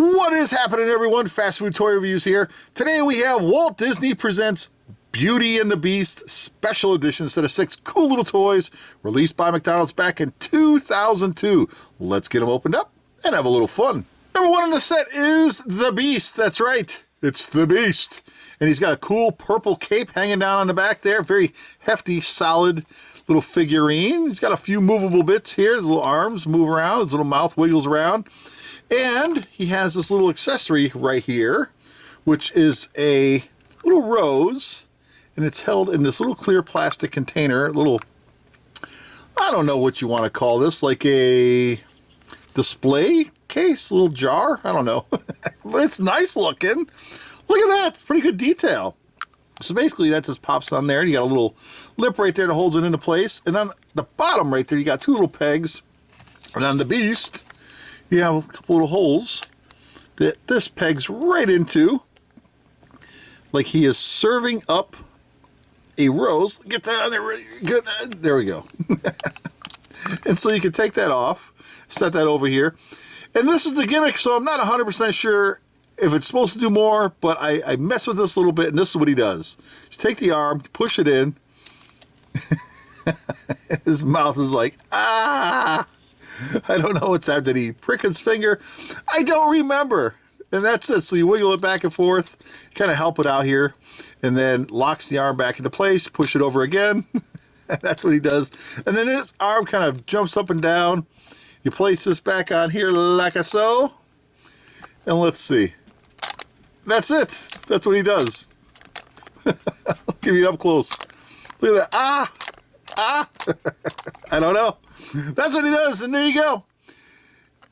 What is happening, everyone? Fast Food Toy Reviews here. Today we have Walt Disney Presents Beauty and the Beast Special Edition, set of 6 cool little toys released by McDonald's back in 2002. Let's get them opened up and have a little fun. Number 1 in the set is the Beast. That's right, it's the Beast. And he's got a cool purple cape hanging down on the back there. Very hefty, solid little figurine. He's got a few movable bits here. His little arms move around. His little mouth wiggles around. And he has this little accessory right here, which is a little rose. And it's held in this little clear plastic container. Little, I don't know what you want to call this. Like a display case, little jar. I don't know. But it's nice looking. Look at that. It's pretty good detail. So basically that just pops on there. You got a little lip right there that holds it into place. And on the bottom right there, you got 2 little pegs. And on the Beast, you have a couple little holes that this pegs right into. Like he is serving up a rose. Get that on there really good. There we go. And so you can take that off, set that over here. And this is the gimmick, so I'm not 100% sure if it's supposed to do more, but I mess with this a little bit, and this is what he does. Just take the arm, push it in. His mouth is like, ah! I don't know what's happened. Did he prick his finger? I don't remember. And that's it. So you wiggle it back and forth, kind of help it out here, and then locks the arm back into place, push it over again. And that's what he does. And then his arm kind of jumps up and down. You place this back on here like so. And let's see. That's it. That's what he does. I'll give you up close. Look at that. Ah! Ah! I don't know. That's what he does, and there you go.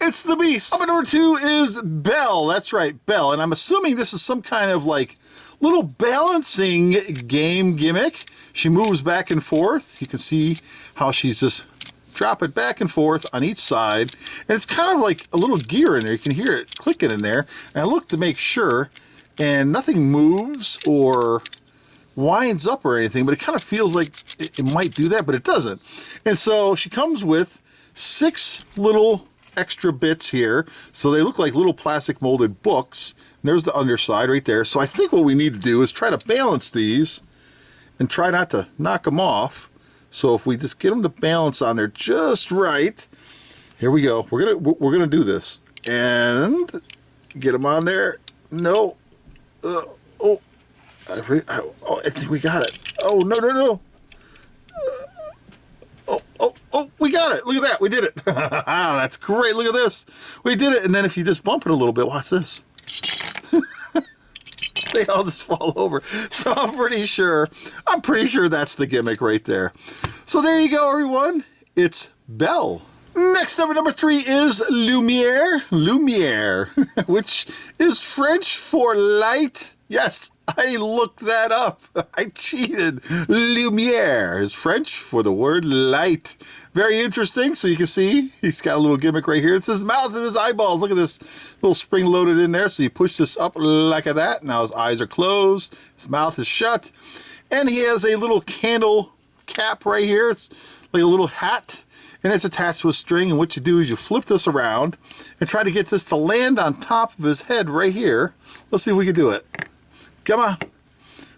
It's the Beast. Up at number 2 is Belle. That's right, Belle. And I'm assuming this is some kind of like little balancing game gimmick. She moves back and forth. You can see how she's just drop it back and forth on each side. And it's kind of like a little gear in there. You can hear it clicking in there. And I look to make sure, and nothing moves or winds up or anything, but it kind of feels like it might do that, but it doesn't. And so she comes with 6 little extra bits here. So they look like little plastic molded books. And there's the underside right there. So I think what we need to do is try to balance these and try not to knock them off. So if we just get them to balance on there just right, here we go. We're gonna do this and get them on there. No, I think we got it. Oh no! We got it. Look at that. We did it. Ah, that's great. Look at this. We did it. And then if you just bump it a little bit, watch this. They all just fall over. So I'm pretty sure that's the gimmick right there. So there you go, everyone. It's Belle. Next up at number 3 is Lumiere. Lumiere, which is French for light. Yes, I looked that up. I cheated. Lumiere is French for the word light. Very interesting. So you can see he's got a little gimmick right here. It's his mouth and his eyeballs. Look at this little spring loaded in there. So you push this up like that. Now his eyes are closed. His mouth is shut. And he has a little candle cap right here. It's like a little hat. And it's attached to a string. And what you do is you flip this around and try to get this to land on top of his head right here. Let's see if we can do it. Come on.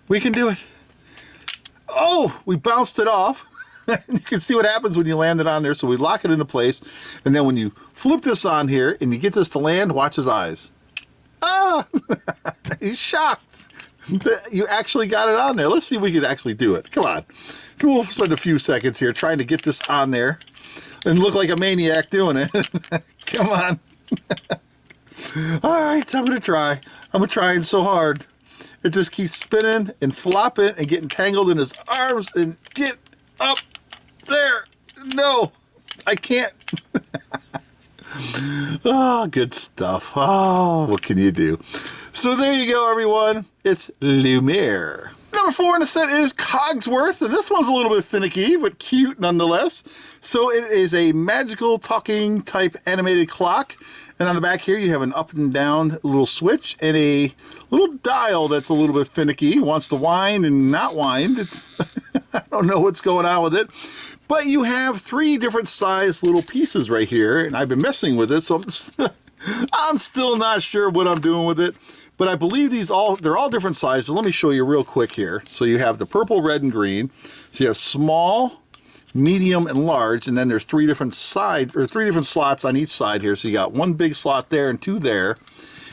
We can do it. Oh, we bounced it off. You can see what happens when you land it on there. So we lock it into place. And then when you flip this on here and you get this to land, watch his eyes. Ah! He's shocked that you actually got it on there. Let's see if we can actually do it. Come on. We'll spend a few seconds here trying to get this on there and look like a maniac doing it. Come on. All right, I'm going to try. I'm trying so hard. It just keeps spinning and flopping and getting tangled in his arms. And get up there. No, I can't. Oh, good stuff. Oh, what can you do? So there you go, everyone. It's Lumiere. Number 4 in the set is Cogsworth, and this one's a little bit finicky, but cute nonetheless. So it is a magical talking type animated clock. And on the back here, you have an up and down little switch and a little dial that's a little bit finicky. It wants to wind and not wind. I don't know what's going on with it. But you have 3 different size little pieces right here, and I've been messing with it, so I'm just I'm still not sure what I'm doing with it, but I believe they're all different sizes. Let me show you real quick here. So you have the purple, red, and green. So you have small, medium, and large, and then there's 3 different sides, or 3 different slots on each side here. So you got 1 big slot there and 2 there.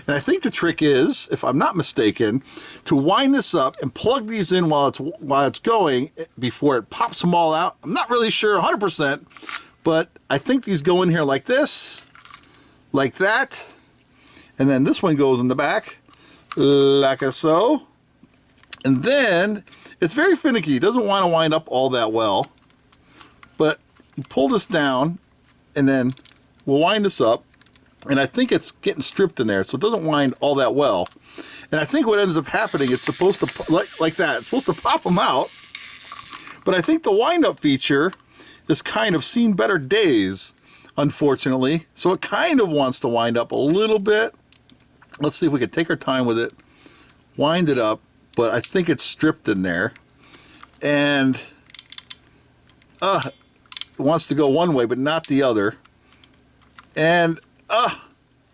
And I think the trick is, if I'm not mistaken, to wind this up and plug these in while it's going before it pops them all out. I'm not really sure 100%, but I think these go in here like this, like that, and then this one goes in the back, like so. And then it's very finicky. It doesn't want to wind up all that well, but you pull this down, and then we'll wind this up. And I think it's getting stripped in there, so it doesn't wind all that well. And I think what ends up happening, it's supposed to, like that, it's supposed to pop them out. But I think the wind-up feature is kind of seen better days, unfortunately. So it kind of wants to wind up a little bit. Let's see if we can take our time with it, wind it up. But I think it's stripped in there. And it wants to go one way, but not the other. And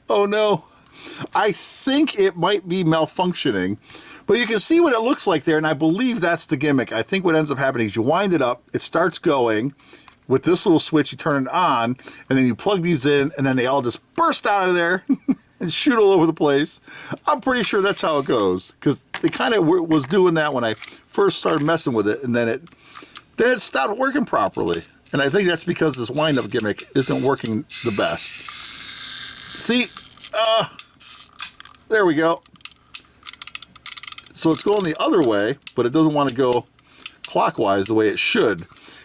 oh no, I think it might be malfunctioning, but you can see what it looks like there, and I believe that's the gimmick. I think what ends up happening is you wind it up, it starts going. With this little switch, you turn it on, and then you plug these in, and then they all just burst out of there and shoot all over the place. I'm pretty sure that's how it goes, because it kind of was doing that when I first started messing with it, and then it stopped working properly. And I think that's because this wind-up gimmick isn't working the best. See? There we go. So it's going the other way, but it doesn't want to go clockwise the way it should.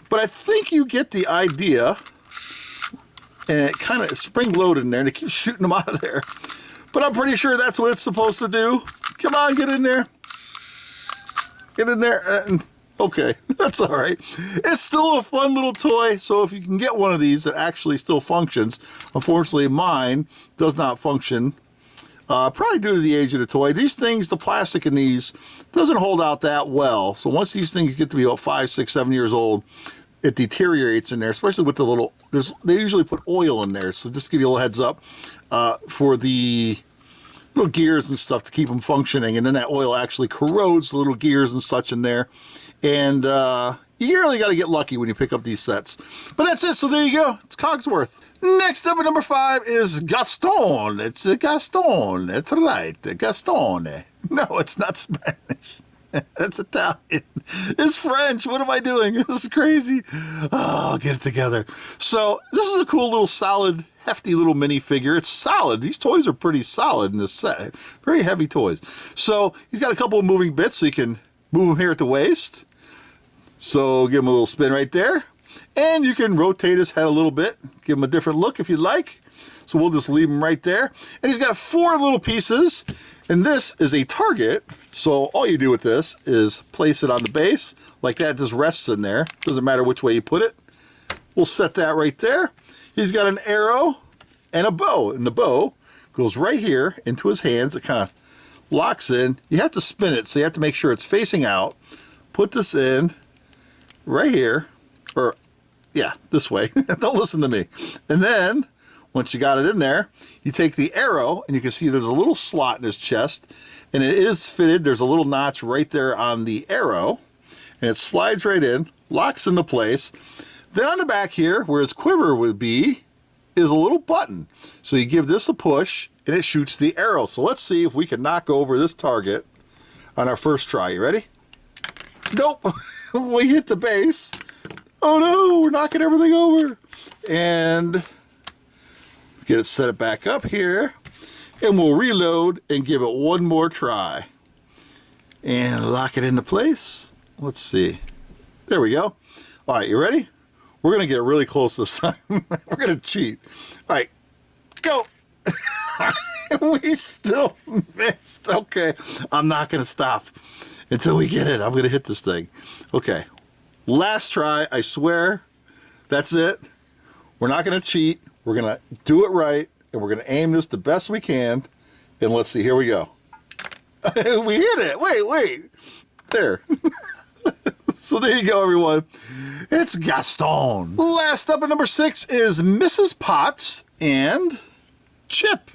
But I think you get the idea. And it kind of spring-loaded in there, and it keeps shooting them out of there. But I'm pretty sure that's what it's supposed to do. Come on, get in there. Get in there. Okay, that's all right. It's still a fun little toy, so if you can get one of these that actually still functions, unfortunately mine does not function, probably due to the age of the toy. These things, the plastic in these, doesn't hold out that well. So once these things get to be about 5, 6, 7 years old, it deteriorates in there, especially with the little, they usually put oil in there. So just to give you a little heads up, for the little gears and stuff to keep them functioning, and then that oil actually corrodes the little gears and such in there. And you really got to get lucky when you pick up these sets. But that's it. So there you go. It's Cogsworth. Next up at number 5 is Gaston. It's a Gaston. That's right. Gaston. No, it's not Spanish. That's Italian. It's French. What am I doing? This is crazy. Oh, I'll get it together. So this is a cool little solid, hefty little minifigure. It's solid. These toys are pretty solid in this set. Very heavy toys. So he's got a couple of moving bits so you can move him here at the waist. So give him a little spin right there. And you can rotate his head a little bit. Give him a different look if you'd like. So we'll just leave him right there. And he's got 4 little pieces. And this is a target. So all you do with this is place it on the base. Like that, just rests in there. Doesn't matter which way you put it. We'll set that right there. He's got an arrow and a bow. And the bow goes right here into his hands. It kind of locks in. You have to spin it, so you have to make sure it's facing out. Put this in right here, or yeah, this way. Don't listen to me. And then once you got it in there, you take the arrow, and you can see there's a little slot in his chest, and it is fitted. There's a little notch right there on the arrow, and it slides right in, locks into place. Then on the back here, where his quiver would be, is a little button. So you give this a push, and it shoots the arrow. So let's see if we can knock over this target on our first try. You ready? Nope. We hit the base. Oh no, we're knocking everything over. And set it back up here. And we'll reload and give it one more try. And lock it into place. Let's see. There we go. All right, you ready? We're going to get really close this time. We're going to cheat. All right, go. We still missed. Okay, I'm not going to stop until we get it. I'm going to hit this thing. Okay, last try. I swear. That's it. We're not going to cheat. We're going to do it right, and we're going to aim this the best we can. And let's see. Here we go. We hit it. Wait. There. So there you go, everyone. It's Gaston. Last up at number 6 is Mrs. Potts, and chip.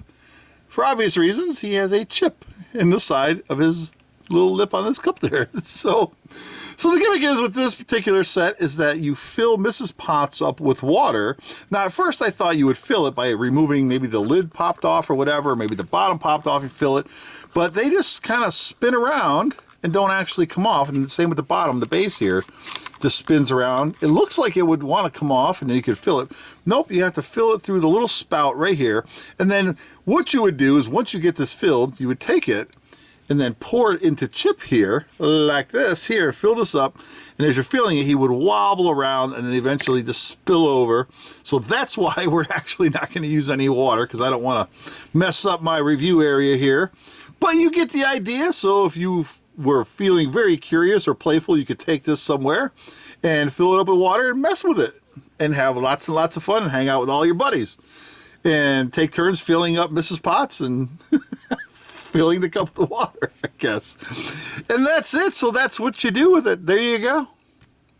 For obvious reasons, he has a chip in the side of his little lip on his cup there. So the gimmick is with this particular set is that you fill Mrs. Potts up with water. Now, at first I thought you would fill it by removing maybe the lid popped off or whatever, maybe the bottom popped off, you fill it. But they just kind of spin around and don't actually come off. And the same with the bottom, the base here just spins around. It looks like it would want to come off and then you could fill it. Nope, you have to fill it through the little spout right here. And then what you would do is once you get this filled, you would take it and then pour it into Chip here, like this. Here, fill this up, and as you're filling it, he would wobble around and then eventually just spill over. So that's why we're actually not going to use any water, because I don't want to mess up my review area here. But you get the idea. So if you were feeling very curious or playful, you could take this somewhere and fill it up with water and mess with it and have lots and lots of fun and hang out with all your buddies. And take turns filling up Mrs. Potts and filling the cup with water, I guess. And that's it. So that's what you do with it. There you go.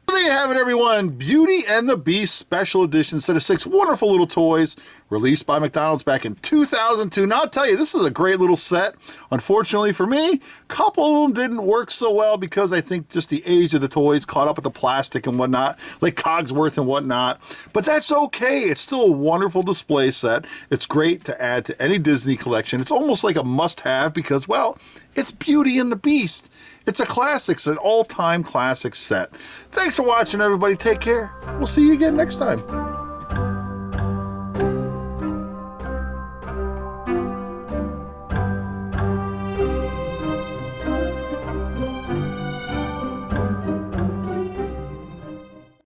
There you have it, everyone. Beauty and the Beast Special Edition set of 6 wonderful little toys released by McDonald's back in 2002. Now, I'll tell you, this is a great little set. Unfortunately for me, a couple of them didn't work so well because I think just the age of the toys caught up with the plastic and whatnot, like Cogsworth and whatnot. But that's okay. It's still a wonderful display set. It's great to add to any Disney collection. It's almost like a must-have because, well, it's Beauty and the Beast. It's a classic. It's an all-time classic set. Thanks for watching, everybody. Take care. We'll see you again next time.